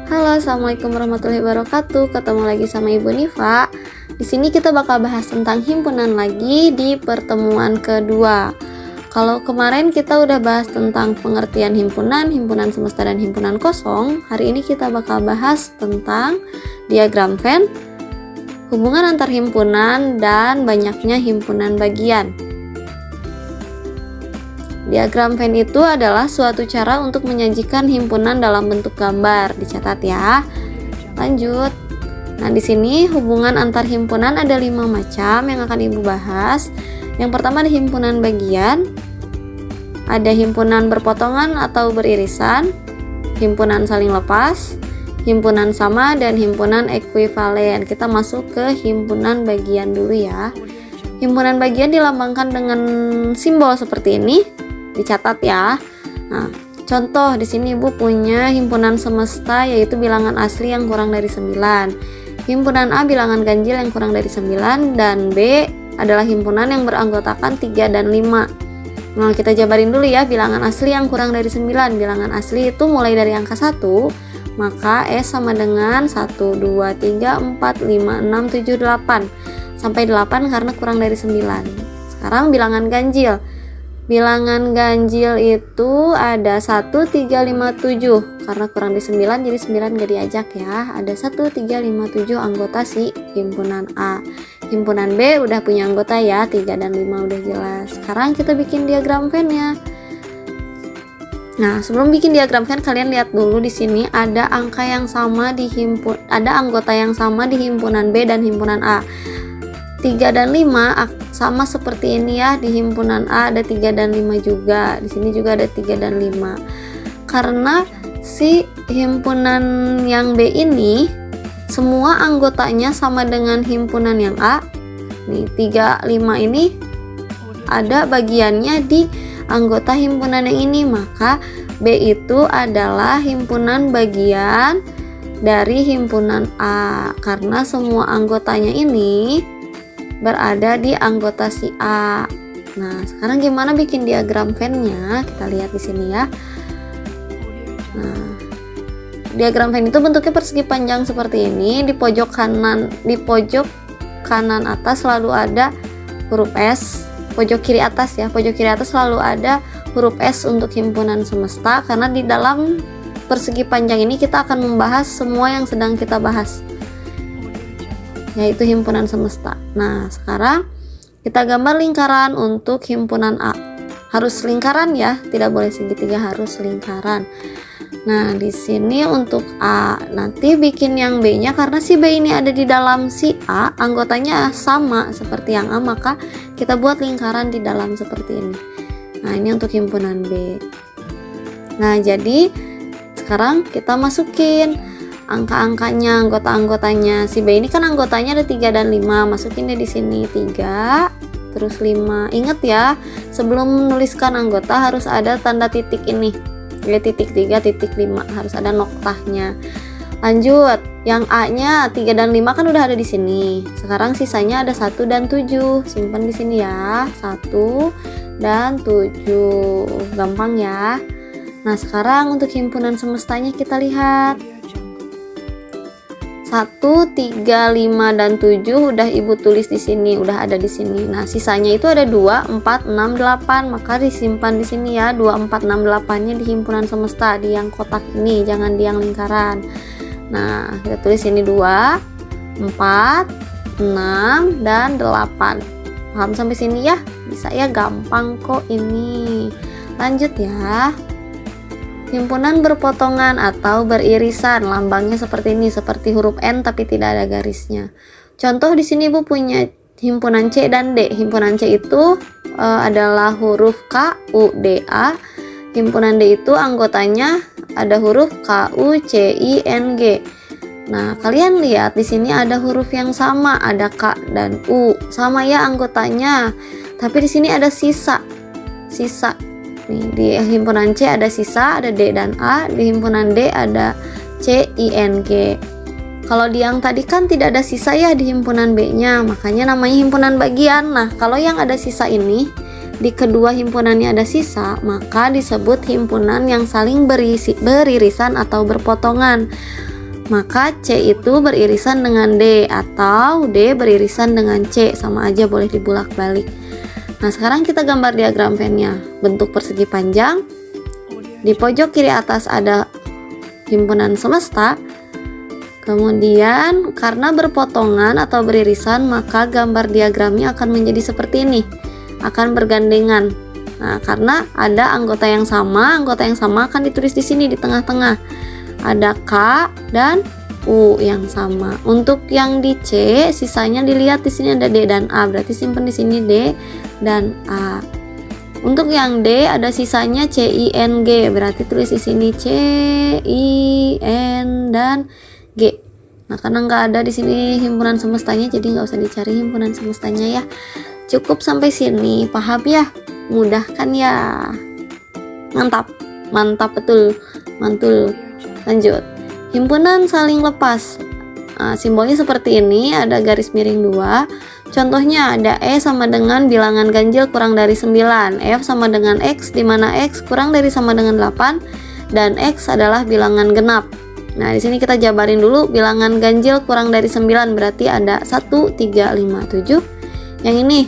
Halo, assalamualaikum warahmatullahi wabarakatuh. Ketemu lagi sama Ibu Nifa. Di sini kita bakal bahas tentang himpunan lagi di pertemuan kedua. Kalau kemarin kita udah bahas tentang pengertian himpunan, himpunan semesta dan himpunan kosong. Hari ini kita bakal bahas tentang diagram Venn, hubungan antar himpunan dan banyaknya himpunan bagian. Diagram Venn itu adalah suatu cara untuk menyajikan himpunan dalam bentuk gambar. Dicatat ya. Lanjut. Nah, di sini hubungan antar himpunan ada 5 macam yang akan Ibu bahas. Yang pertama ada himpunan bagian, ada himpunan berpotongan atau beririsan, himpunan saling lepas, himpunan sama, dan himpunan ekuivalen. Kita masuk ke himpunan bagian dulu ya. Himpunan bagian dilambangkan dengan simbol seperti ini. Dicatat ya. Nah, contoh di sini Ibu punya himpunan semesta yaitu bilangan asli yang kurang dari 9. Himpunan A bilangan ganjil yang kurang dari 9 dan B adalah himpunan yang beranggotakan 3 dan 5. Nah, kita jabarin dulu ya bilangan asli yang kurang dari 9. Bilangan asli itu mulai dari angka 1, maka S sama dengan 1, 2, 3, 4, 5, 6, 7, 8. Sampai 8 karena kurang dari 9. Sekarang bilangan ganjil. Bilangan ganjil itu ada 1, 3, 5, 7. Karena kurang dari 9 jadi 9 gak diajak ya. Ada 1, 3, 5, 7 anggota si himpunan A. Himpunan B udah punya anggota ya, 3 dan 5 udah jelas. Sekarang kita bikin diagram Venn-nya. Nah, sebelum bikin diagram Venn kalian lihat dulu di sini ada angka yang sama ada anggota yang sama di himpunan B dan himpunan A. 3 dan 5 sama seperti ini ya, di himpunan A ada 3 dan 5 juga. Di sini juga ada 3 dan 5. Karena si himpunan yang B ini semua anggotanya sama dengan himpunan yang A. Nih, 3, 5 ini ada bagiannya di anggota himpunan yang ini, maka B itu adalah himpunan bagian dari himpunan A karena semua anggotanya ini berada di anggota si A. Nah, sekarang gimana bikin diagram Venn-nya? Kita lihat di sini ya. Nah, diagram Venn itu bentuknya persegi panjang seperti ini. Di pojok kanan atas selalu ada huruf S. Pojok kiri atas ya. Pojok kiri atas selalu ada huruf S untuk himpunan semesta karena di dalam persegi panjang ini kita akan membahas semua yang sedang kita bahas, yaitu himpunan semesta. Nah, sekarang kita gambar lingkaran untuk himpunan A. Harus lingkaran ya, tidak boleh segitiga, harus lingkaran. Nah, di sini untuk A, nanti bikin yang B-nya karena si B ini ada di dalam si A, anggotanya sama seperti yang A, maka kita buat lingkaran di dalam seperti ini. Nah, ini untuk himpunan B. Nah, jadi sekarang kita masukin angka-angkanya, anggota-anggotanya. Si B ini kan anggotanya ada 3 dan 5. Masukin deh di sini 3, terus 5. Ingat ya, sebelum menuliskan anggota harus ada tanda titik ini. Ya, titik 3, titik 5, harus ada noktahnya. Lanjut, yang A-nya 3 dan 5 kan udah ada di sini. Sekarang sisanya ada 1 dan 7. Simpan di sini ya. 1 dan 7. Gampang ya. Nah, sekarang untuk himpunan semestanya kita lihat. 1, 3, 5, dan 7 udah Ibu tulis di sini, udah ada di sini. Nah, sisanya itu ada 2, 4, 6, 8, maka disimpan di sini ya. 2, 4, 6, 8-nya di himpunan semesta, di yang kotak ini, jangan di yang lingkaran. Nah, kita tulis ini 2, 4, 6, dan 8. Paham sampai sini ya? Bisa ya, gampang kok ini. Lanjut ya. Himpunan berpotongan atau beririsan, lambangnya seperti ini, seperti huruf N tapi tidak ada garisnya. Contoh di sini Ibu punya himpunan C dan D. Himpunan C itu adalah huruf K, U, D, A. Himpunan D itu anggotanya ada huruf K, U, C, I, N, G. Nah, kalian lihat di sini ada huruf yang sama, ada K dan U. Sama ya anggotanya. Tapi di sini ada sisa. Nih, di himpunan C ada sisa, ada D dan A. Di himpunan D ada C, I, N, G. Kalau di yang tadi kan tidak ada sisa ya di himpunan B-nya, makanya namanya himpunan bagian. Nah, kalau yang ada sisa ini, di kedua himpunannya ada sisa, maka disebut himpunan yang saling beririsan atau berpotongan. maka C itu beririsan dengan D atau D beririsan dengan C, sama aja boleh dibulak-balik. Nah, sekarang kita gambar diagram Venn-nya. Bentuk persegi panjang. Di pojok kiri atas ada himpunan semesta. Kemudian karena berpotongan atau beririsan, maka gambar diagramnya akan menjadi seperti ini. Akan bergandengan. Nah, karena ada anggota yang sama akan ditulis di sini di tengah-tengah. Ada K dan U yang sama. Untuk yang di C, sisanya dilihat di sini ada D dan A, berarti simpan di sini D dan A. Untuk yang D ada sisanya C I N G, berarti tulis di sini C I N dan G. Nah, karena nggak ada di sini himpunan semestanya, jadi nggak usah dicari himpunan semestanya ya. Cukup sampai sini, paham ya? Mudah kan ya? Mantap betul, mantul. Lanjut, himpunan saling lepas. Nah, simbolnya seperti ini, ada garis miring 2. Contohnya ada E sama dengan bilangan ganjil kurang dari 9, F sama dengan X, di mana X kurang dari sama dengan 8, dan X adalah bilangan genap. Nah, di sini kita jabarin dulu, bilangan ganjil kurang dari 9 berarti ada 1, 3, 5, 7. Yang ini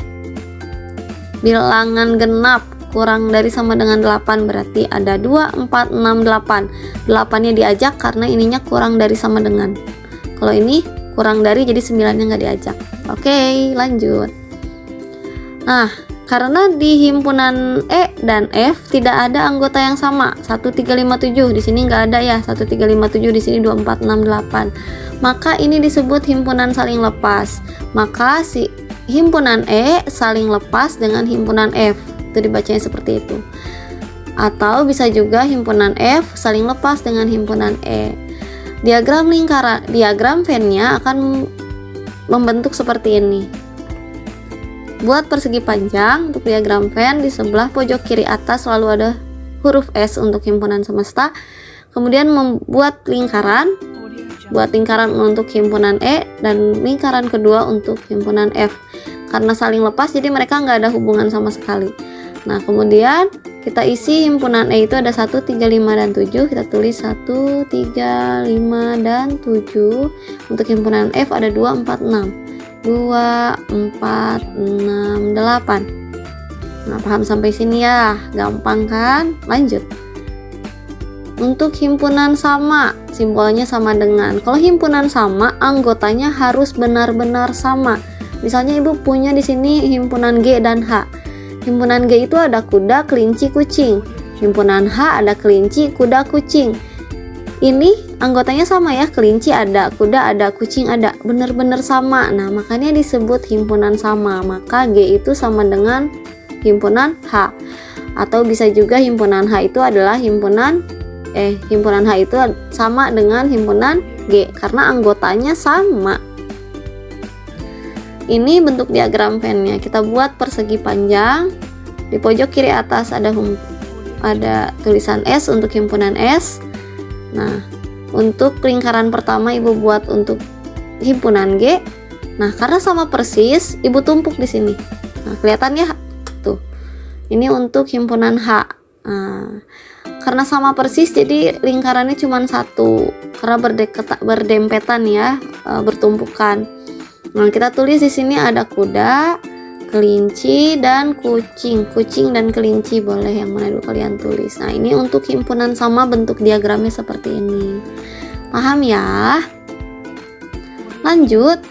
bilangan genap kurang dari sama dengan 8 berarti ada 2, 4, 6, 8. 8-nya diajak karena ininya kurang dari sama dengan. Kalau ini kurang dari, jadi 9-nya nggak diajak. Oke, lanjut. Nah, karena di himpunan E dan F tidak ada anggota yang sama, 1, 3, 5, 7. Di sini nggak ada ya, 1, 3, 5, 7. Di sini 2, 4, 6, 8. Maka ini disebut himpunan saling lepas. Maka si himpunan E saling lepas dengan himpunan F. Itu dibacanya seperti itu. Atau bisa juga himpunan F saling lepas dengan himpunan E. Diagram Venn-nya akan membentuk seperti ini. Buat persegi panjang untuk diagram Venn, di sebelah pojok kiri atas selalu ada huruf S untuk himpunan semesta. Kemudian membuat lingkaran, buat lingkaran untuk himpunan E dan lingkaran kedua untuk himpunan F. Karena saling lepas, jadi mereka nggak ada hubungan sama sekali. Nah, kemudian kita isi himpunan E itu ada 1, 3, 5, dan 7. Kita tulis 1, 3, 5, dan 7. Untuk himpunan F ada 2, 4, 6. 2, 4, 6, 8. Nah, paham sampai sini ya? Gampang kan? Lanjut. Untuk himpunan sama, simbolnya sama dengan. Kalau himpunan sama, anggotanya harus benar-benar sama. Misalnya ibu punya di sini himpunan G dan H. Himpunan G itu ada kuda, kelinci, kucing. Himpunan H ada kelinci, kuda, kucing. Ini anggotanya sama ya, kelinci ada, kuda ada, kucing ada, benar-benar sama. Nah, makanya disebut himpunan sama. Maka G itu sama dengan himpunan H. Atau bisa juga himpunan H itu adalah himpunan H itu sama dengan himpunan G karena anggotanya sama. Ini bentuk diagram Venn-nya. Kita buat persegi panjang. Di pojok kiri atas ada tulisan S untuk himpunan S. Nah, untuk lingkaran pertama ibu buat untuk himpunan G. Nah, karena sama persis, ibu tumpuk di sini. Nah, kelihatan ya? Tuh. Ini untuk himpunan H. Nah, karena sama persis, jadi lingkarannya cuma satu. Karena berdempetan ya, bertumpukan. Nah, kita tulis di sini ada kuda, kelinci, dan kucing. Kucing dan kelinci boleh, yang mana dulu kalian tulis. Nah, ini untuk himpunan sama, bentuk diagramnya seperti ini. Paham ya? Lanjut.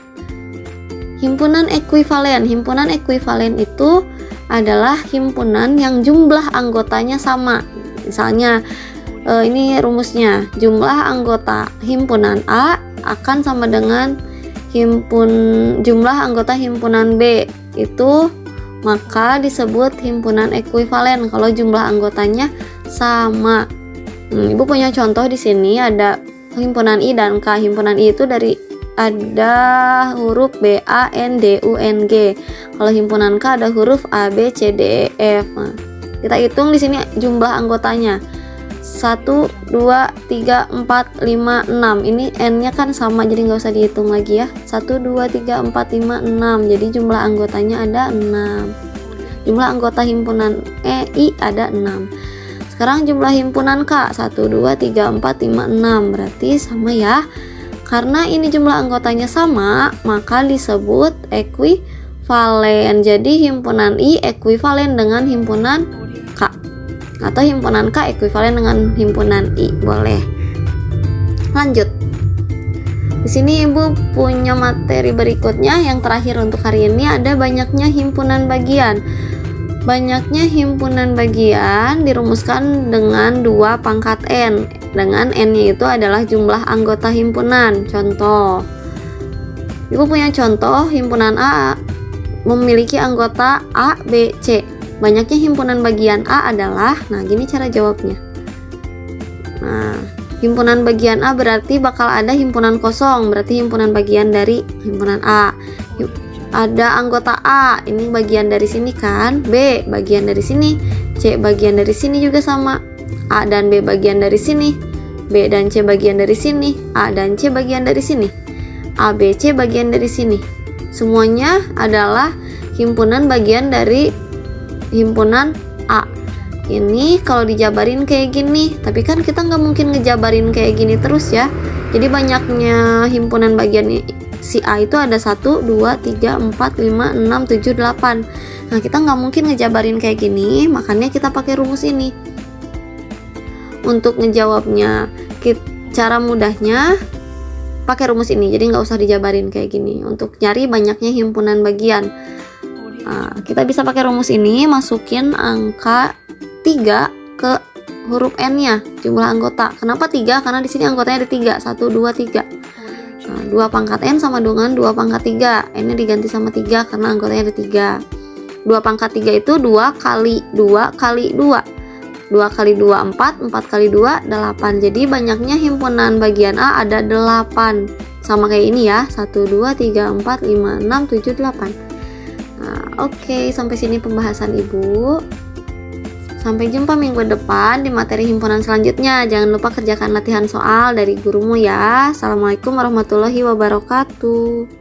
Himpunan ekuivalen. Himpunan ekuivalen itu adalah himpunan yang jumlah anggotanya sama. Misalnya, ini rumusnya. Jumlah anggota himpunan A akan sama dengan jumlah anggota himpunan B itu, maka disebut himpunan ekuivalen kalau jumlah anggotanya sama. Ibu punya contoh di sini ada himpunan I dan K. Himpunan I itu ada huruf B, A, N, D, U, N, G. Kalau himpunan K ada huruf A, B, C, D, E, F. Nah, kita hitung di sini jumlah anggotanya. 1, 2, 3, 4, 5, 6. Ini N-nya kan sama, jadi nggak usah dihitung lagi ya. 1, 2, 3, 4, 5, 6. Jadi jumlah anggotanya ada 6. Jumlah anggota himpunan I ada 6. Sekarang jumlah himpunan K 1, 2, 3, 4, 5, 6. Berarti sama ya. Karena ini jumlah anggotanya sama, maka disebut ekuivalen. Jadi himpunan I ekuivalen dengan himpunan K, atau himpunan K ekuivalen dengan himpunan I, boleh. Lanjut. Di sini Ibu punya materi berikutnya, yang terakhir untuk hari ini, ada banyaknya himpunan bagian. Banyaknya himpunan bagian dirumuskan dengan 2 pangkat N, dengan N-nya itu adalah jumlah anggota himpunan. Contoh, Ibu punya contoh himpunan A memiliki anggota A, B, C. Banyaknya himpunan bagian A adalah, nah gini cara jawabnya. Nah, himpunan bagian A berarti bakal ada himpunan kosong, berarti himpunan bagian dari himpunan A. Ada anggota A, ini bagian dari sini kan, B bagian dari sini, C bagian dari sini juga sama, A dan B bagian dari sini, B dan C bagian dari sini, A dan C bagian dari sini, A, B, C bagian dari sini. Semuanya adalah himpunan bagian dari himpunan A. Ini kalau dijabarin kayak gini, tapi kan kita nggak mungkin ngejabarin kayak gini terus ya. Jadi banyaknya himpunan bagian si A itu ada 1, 2, 3, 4, 5, 6, 7, 8. Nah, kita nggak mungkin ngejabarin kayak gini, makanya kita pakai rumus ini. Untuk ngejawabnya, cara mudahnya pakai rumus ini, jadi nggak usah dijabarin kayak gini. Untuk nyari banyaknya himpunan bagian, nah, kita bisa pakai rumus ini, masukin angka 3 ke huruf N-nya, jumlah anggota. Kenapa 3? Karena di sini anggotanya ada 3, 1, 2, 3. Nah, 2 pangkat N sama dengan 2 pangkat 3. N-nya diganti sama 3 karena anggotanya ada 3. 2 pangkat 3 itu 2 kali 2 kali 2. 2 kali 2 4, 4 kali 2 8. Jadi banyaknya himpunan bagian A ada 8. Sama kayak ini ya, 1, 2, 3, 4, 5, 6, 7, 8. Nah, oke, sampai sini pembahasan Ibu. Sampai jumpa minggu depan di materi himpunan selanjutnya. Jangan lupa kerjakan latihan soal dari gurumu ya. Assalamualaikum warahmatullahi wabarakatuh.